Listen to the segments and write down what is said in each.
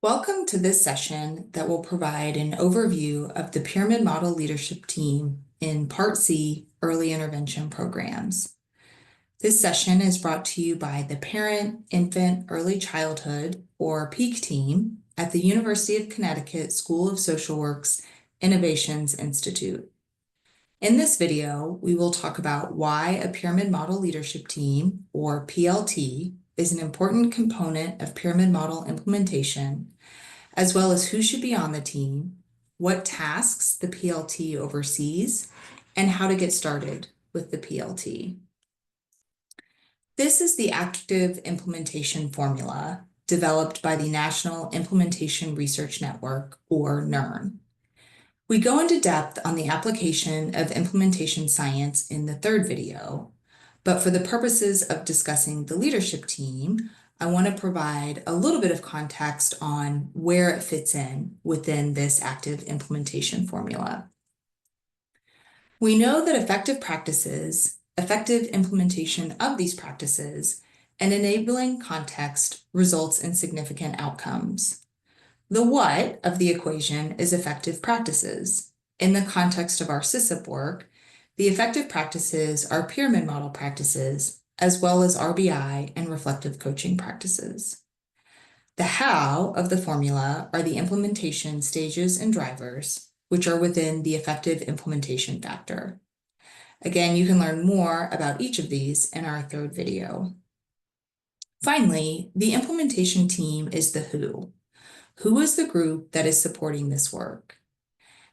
Welcome to this session that will provide an overview of the Pyramid Model Leadership Team in Part C, Early Intervention Programs. This session is brought to you by the Parent, Infant, Early Childhood, or PEAK team at the University of Connecticut School of Social Work's Innovations Institute. In this video, we will talk about why a Pyramid Model Leadership Team, or PLT, is an important component of pyramid model implementation, as well as who should be on the team, what tasks the PLT oversees, and how to get started with the PLT. This is the Active Implementation Formula developed by the National Implementation Research Network, or NIRN. We go into depth on the application of implementation science in the third video, but for the purposes of discussing the leadership team, I want to provide a little bit of context on where it fits in within this active implementation formula. We know that effective implementation of these practices, and enabling context results in significant outcomes. The what of the equation is effective practices. In the context of our SISIP work, the effective practices are pyramid model practices, as well as RBI and reflective coaching practices. The how of the formula are the implementation stages and drivers, which are within the effective implementation factor. Again, you can learn more about each of these in our third video. Finally, the implementation team is the who. Who is the group that is supporting this work?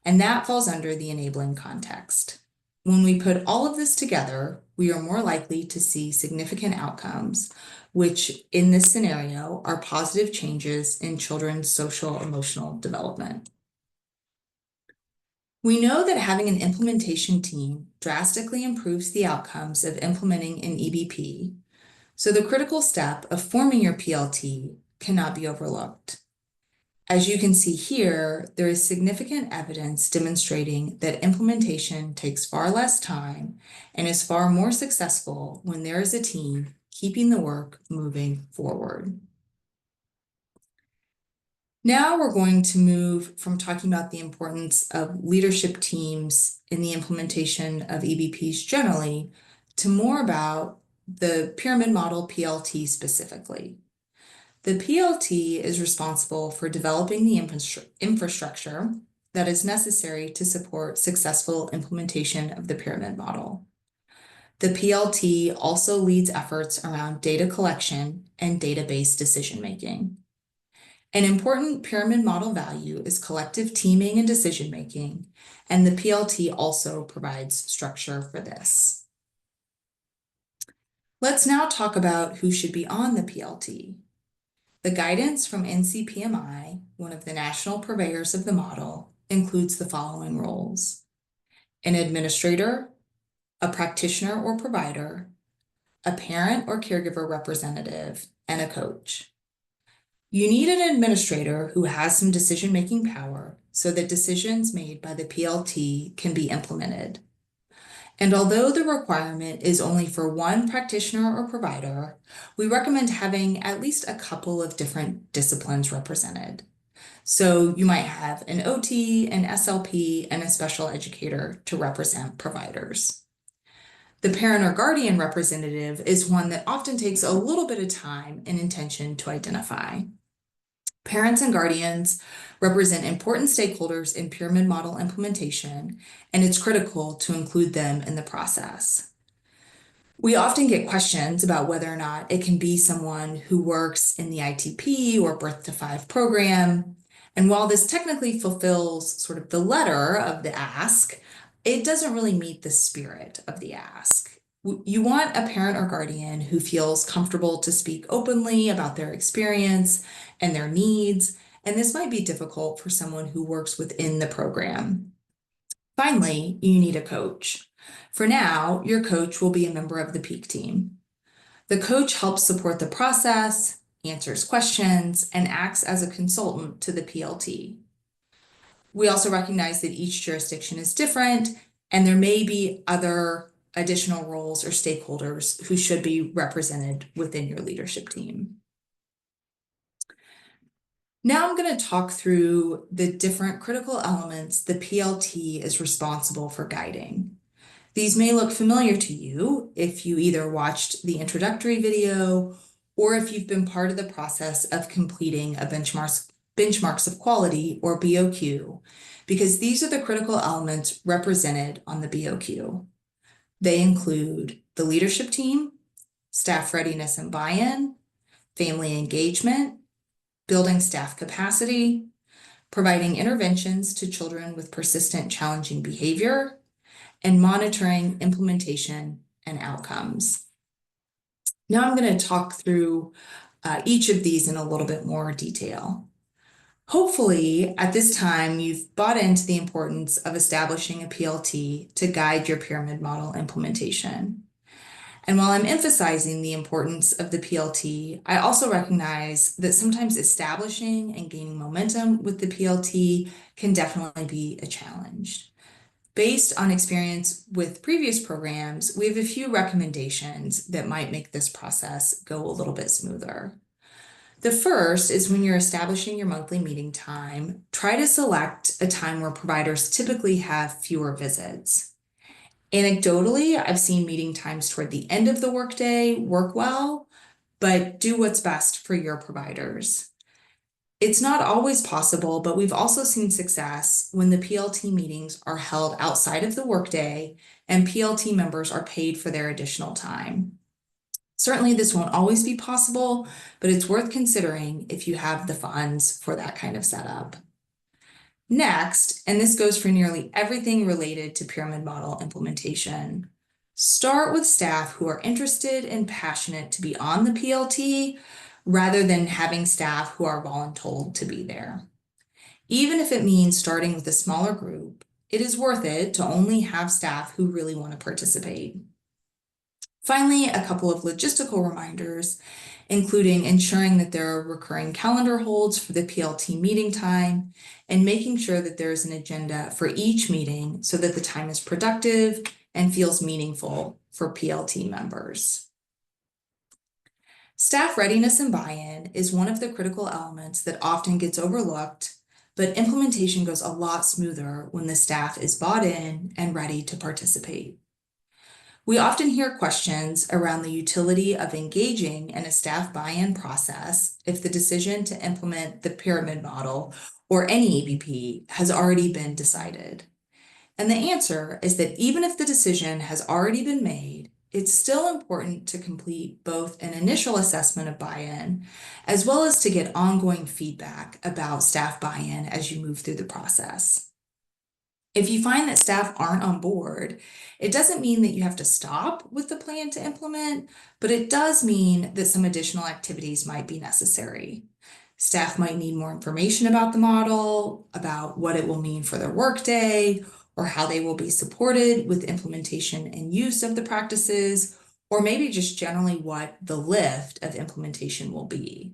And that falls under the enabling context. When we put all of this together, we are more likely to see significant outcomes, which in this scenario are positive changes in children's social emotional development. We know that having an implementation team drastically improves the outcomes of implementing an EBP, so the critical step of forming your PLT cannot be overlooked. As you can see here, there is significant evidence demonstrating that implementation takes far less time and is far more successful when there is a team keeping the work moving forward. Now we're going to move from talking about the importance of leadership teams in the implementation of EBPs generally to more about the pyramid model PLT specifically. The PLT is responsible for developing the infrastructure that is necessary to support successful implementation of the pyramid model. The PLT also leads efforts around data collection and database decision-making. An important pyramid model value is collective teaming and decision-making, and the PLT also provides structure for this. Let's now talk about who should be on the PLT. The guidance from NCPMI, one of the national purveyors of the model, includes the following roles: an administrator, a practitioner or provider, a parent or caregiver representative, and a coach. You need an administrator who has some decision-making power so that decisions made by the PLT can be implemented. And although the requirement is only for one practitioner or provider, we recommend having at least a couple of different disciplines represented. So you might have an OT, an SLP, and a special educator to represent providers. The parent or guardian representative is one that often takes a little bit of time and intention to identify. Parents and guardians represent important stakeholders in pyramid model implementation, and it's critical to include them in the process. We often get questions about whether or not it can be someone who works in the ITP or Birth to 5 program. And while this technically fulfills sort of the letter of the ask, it doesn't really meet the spirit of the ask. You want a parent or guardian who feels comfortable to speak openly about their experience and their needs, and this might be difficult for someone who works within the program. Finally, you need a coach. For now, your coach will be a member of the PEAK team. The coach helps support the process, answers questions, and acts as a consultant to the PLT. We also recognize that each jurisdiction is different, and there may be other additional roles or stakeholders who should be represented within your leadership team. Now I'm going to talk through the different critical elements the PLT is responsible for guiding. These may look familiar to you if you either watched the introductory video or if you've been part of the process of completing a benchmarks of quality, or BOQ, because these are the critical elements represented on the BOQ. They include the leadership team, staff readiness and buy-in, family engagement, building staff capacity, providing interventions to children with persistent challenging behavior, and monitoring implementation and outcomes. Now I'm going to talk through each of these in a little bit more detail. Hopefully, at this time, you've bought into the importance of establishing a PLT to guide your pyramid model implementation. And while I'm emphasizing the importance of the PLT, I also recognize that sometimes establishing and gaining momentum with the PLT can definitely be a challenge. Based on experience with previous programs, we have a few recommendations that might make this process go a little bit smoother. The first is when you're establishing your monthly meeting time, try to select a time where providers typically have fewer visits. Anecdotally, I've seen meeting times toward the end of the workday work well, but do what's best for your providers. It's not always possible, but we've also seen success when the PLT meetings are held outside of the workday and PLT members are paid for their additional time. Certainly, this won't always be possible, but it's worth considering if you have the funds for that kind of setup. Next, and this goes for nearly everything related to pyramid model implementation, start with staff who are interested and passionate to be on the PLT rather than having staff who are voluntold to be there. Even if it means starting with a smaller group, it is worth it to only have staff who really want to participate. Finally, a couple of logistical reminders, including ensuring that there are recurring calendar holds for the PLT meeting time and making sure that there is an agenda for each meeting so that the time is productive and feels meaningful for PLT members. Staff readiness and buy-in is one of the critical elements that often gets overlooked, but implementation goes a lot smoother when the staff is bought in and ready to participate. We often hear questions around the utility of engaging in a staff buy-in process if the decision to implement the pyramid model or any EBP has already been decided. And the answer is that even if the decision has already been made, it's still important to complete both an initial assessment of buy-in as well as to get ongoing feedback about staff buy-in as you move through the process. If you find that staff aren't on board, it doesn't mean that you have to stop with the plan to implement, but it does mean that some additional activities might be necessary. Staff might need more information about the model, about what it will mean for their workday, or how they will be supported with implementation and use of the practices, or maybe just generally what the lift of implementation will be.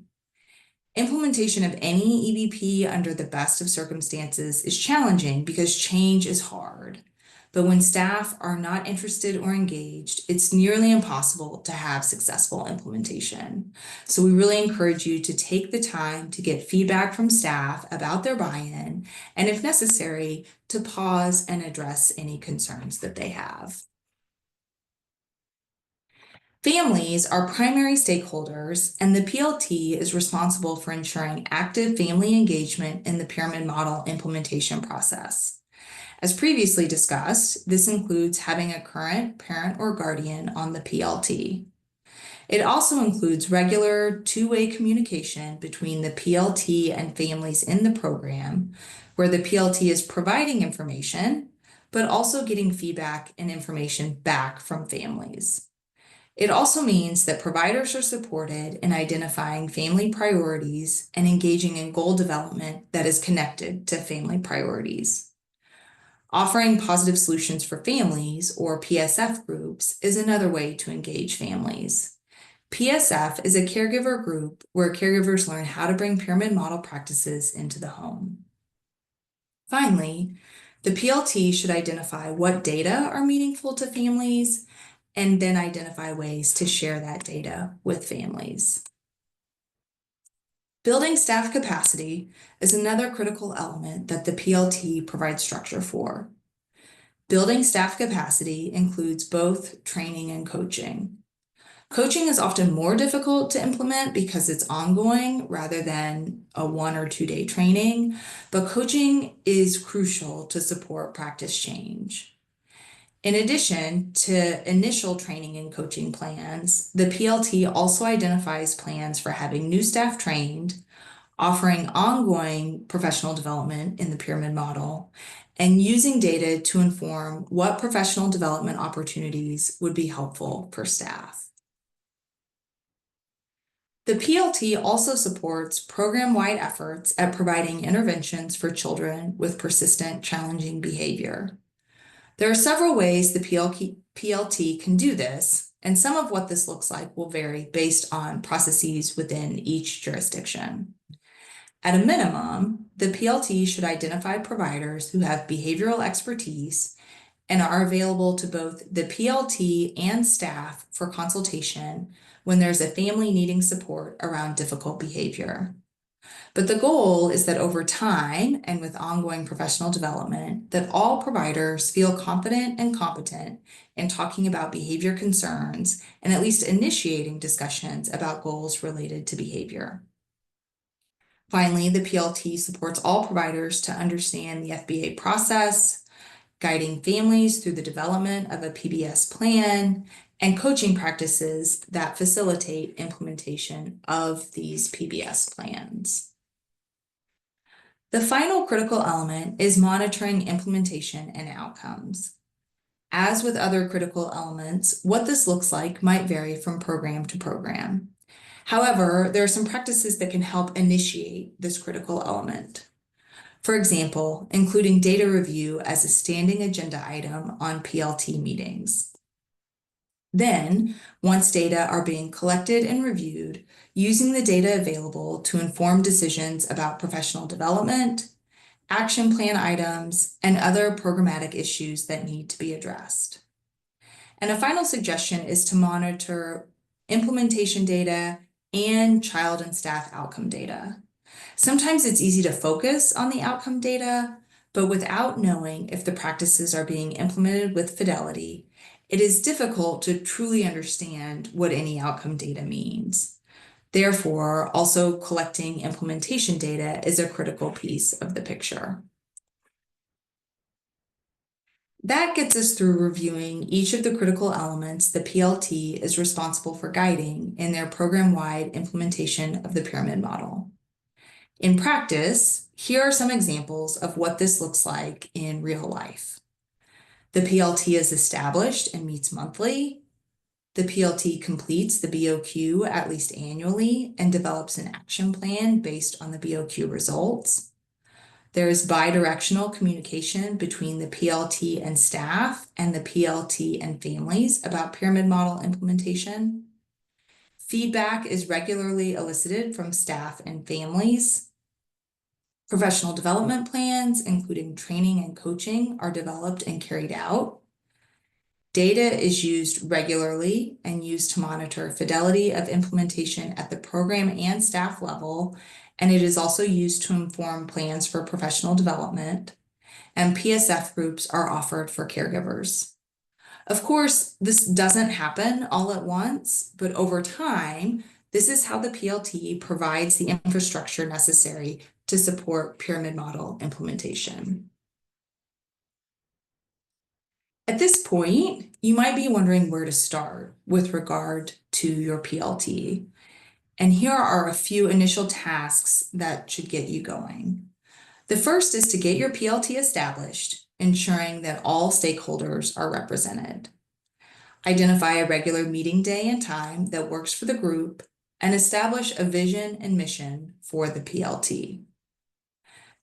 Implementation of any EBP under the best of circumstances is challenging because change is hard. But when staff are not interested or engaged, it's nearly impossible to have successful implementation. So we really encourage you to take the time to get feedback from staff about their buy-in, and if necessary, to pause and address any concerns that they have. Families are primary stakeholders, and the PLT is responsible for ensuring active family engagement in the pyramid model implementation process. As previously discussed, this includes having a current parent or guardian on the PLT. It also includes regular two-way communication between the PLT and families in the program, where the PLT is providing information, but also getting feedback and information back from families. It also means that providers are supported in identifying family priorities and engaging in goal development that is connected to family priorities. Offering positive solutions for families, or PSF groups, is another way to engage families. PSF is a caregiver group where caregivers learn how to bring pyramid model practices into the home. Finally, the PLT should identify what data are meaningful to families and then identify ways to share that data with families. Building staff capacity is another critical element that the PLT provides structure for. Building staff capacity includes both training and coaching. Coaching is often more difficult to implement because it's ongoing rather than a 1 or 2 day training, but coaching is crucial to support practice change. In addition to initial training and coaching plans, the PLT also identifies plans for having new staff trained, offering ongoing professional development in the pyramid model, and using data to inform what professional development opportunities would be helpful for staff. The PLT also supports program-wide efforts at providing interventions for children with persistent challenging behavior. There are several ways the PLT can do this, and some of what this looks like will vary based on processes within each jurisdiction. At a minimum, the PLT should identify providers who have behavioral expertise and are available to both the PLT and staff for consultation when there's a family needing support around difficult behavior. But the goal is that over time and with ongoing professional development, that all providers feel confident and competent in talking about behavior concerns and at least initiating discussions about goals related to behavior. Finally, the PLT supports all providers to understand the FBA process, guiding families through the development of a PBS plan, and coaching practices that facilitate implementation of these PBS plans. The final critical element is monitoring implementation and outcomes. As with other critical elements, what this looks like might vary from program to program. However, there are some practices that can help initiate this critical element. For example, including data review as a standing agenda item on PLT meetings. Then, once data are being collected and reviewed, using the data available to inform decisions about professional development, action plan items, and other programmatic issues that need to be addressed. And a final suggestion is to monitor implementation data and child and staff outcome data. Sometimes it's easy to focus on the outcome data, but without knowing if the practices are being implemented with fidelity, it is difficult to truly understand what any outcome data means. Therefore, also collecting implementation data is a critical piece of the picture. That gets us through reviewing each of the critical elements the PLT is responsible for guiding in their program-wide implementation of the pyramid model. In practice, here are some examples of what this looks like in real life. The PLT is established and meets monthly. The PLT completes the BOQ at least annually and develops an action plan based on the BOQ results. There is bidirectional communication between the PLT and staff and the PLT and families about pyramid model implementation. Feedback is regularly elicited from staff and families. Professional development plans, including training and coaching, are developed and carried out. Data is used regularly and used to monitor fidelity of implementation at the program and staff level, and it is also used to inform plans for professional development, and PSF groups are offered for caregivers. Of course, this doesn't happen all at once, but over time, this is how the PLT provides the infrastructure necessary to support pyramid model implementation. At this point, you might be wondering where to start with regard to your PLT. And here are a few initial tasks that should get you going. The first is to get your PLT established, ensuring that all stakeholders are represented. Identify a regular meeting day and time that works for the group, and establish a vision and mission for the PLT.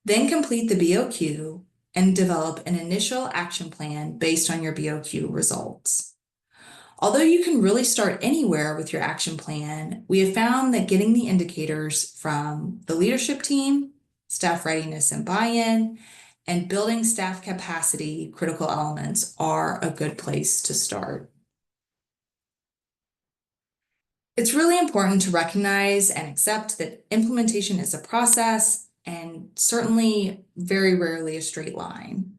Then complete the BOQ and develop an initial action plan based on your BOQ results. Although you can really start anywhere with your action plan, we have found that getting the indicators from the leadership team, staff readiness and buy-in, and building staff capacity critical elements are a good place to start. It's really important to recognize and accept that implementation is a process and certainly very rarely a straight line.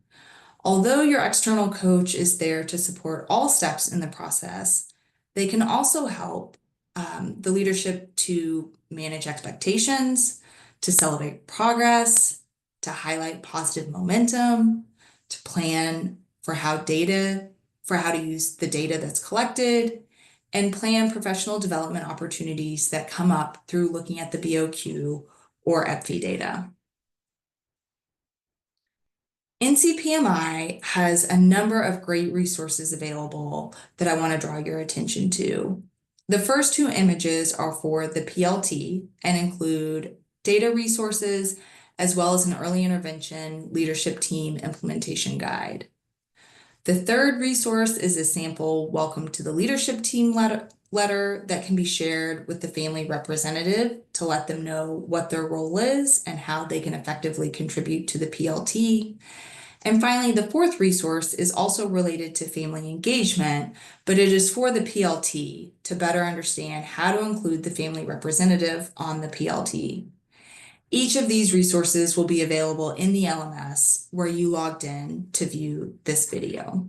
Although your external coach is there to support all steps in the process, they can also help the leadership to manage expectations, to celebrate progress, to highlight positive momentum, to plan for how to use the data that's collected, and plan professional development opportunities that come up through looking at the BOQ or EPFI data. NCPMI has a number of great resources available that I want to draw your attention to. The first two images are for the PLT and include data resources as well as an early intervention leadership team implementation guide. The third resource is a sample welcome to the leadership team letter that can be shared with the family representative to let them know what their role is and how they can effectively contribute to the PLT. And finally, the fourth resource is also related to family engagement, but it is for the PLT to better understand how to include the family representative on the PLT. Each of these resources will be available in the LMS where you logged in to view this video.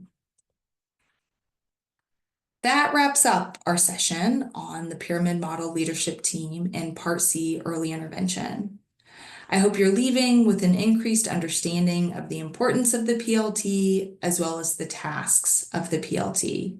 That wraps up our session on the Pyramid Model Leadership Team in Part C, Early Intervention. I hope you're leaving with an increased understanding of the importance of the PLT as well as the tasks of the PLT.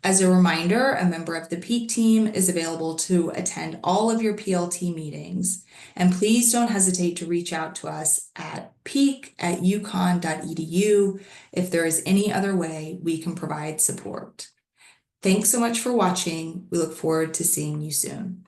As a reminder, a member of the PEAK team is available to attend all of your PLT meetings, and please don't hesitate to reach out to us at peak@uconn.edu if there is any other way we can provide support. Thanks so much for watching. We look forward to seeing you soon.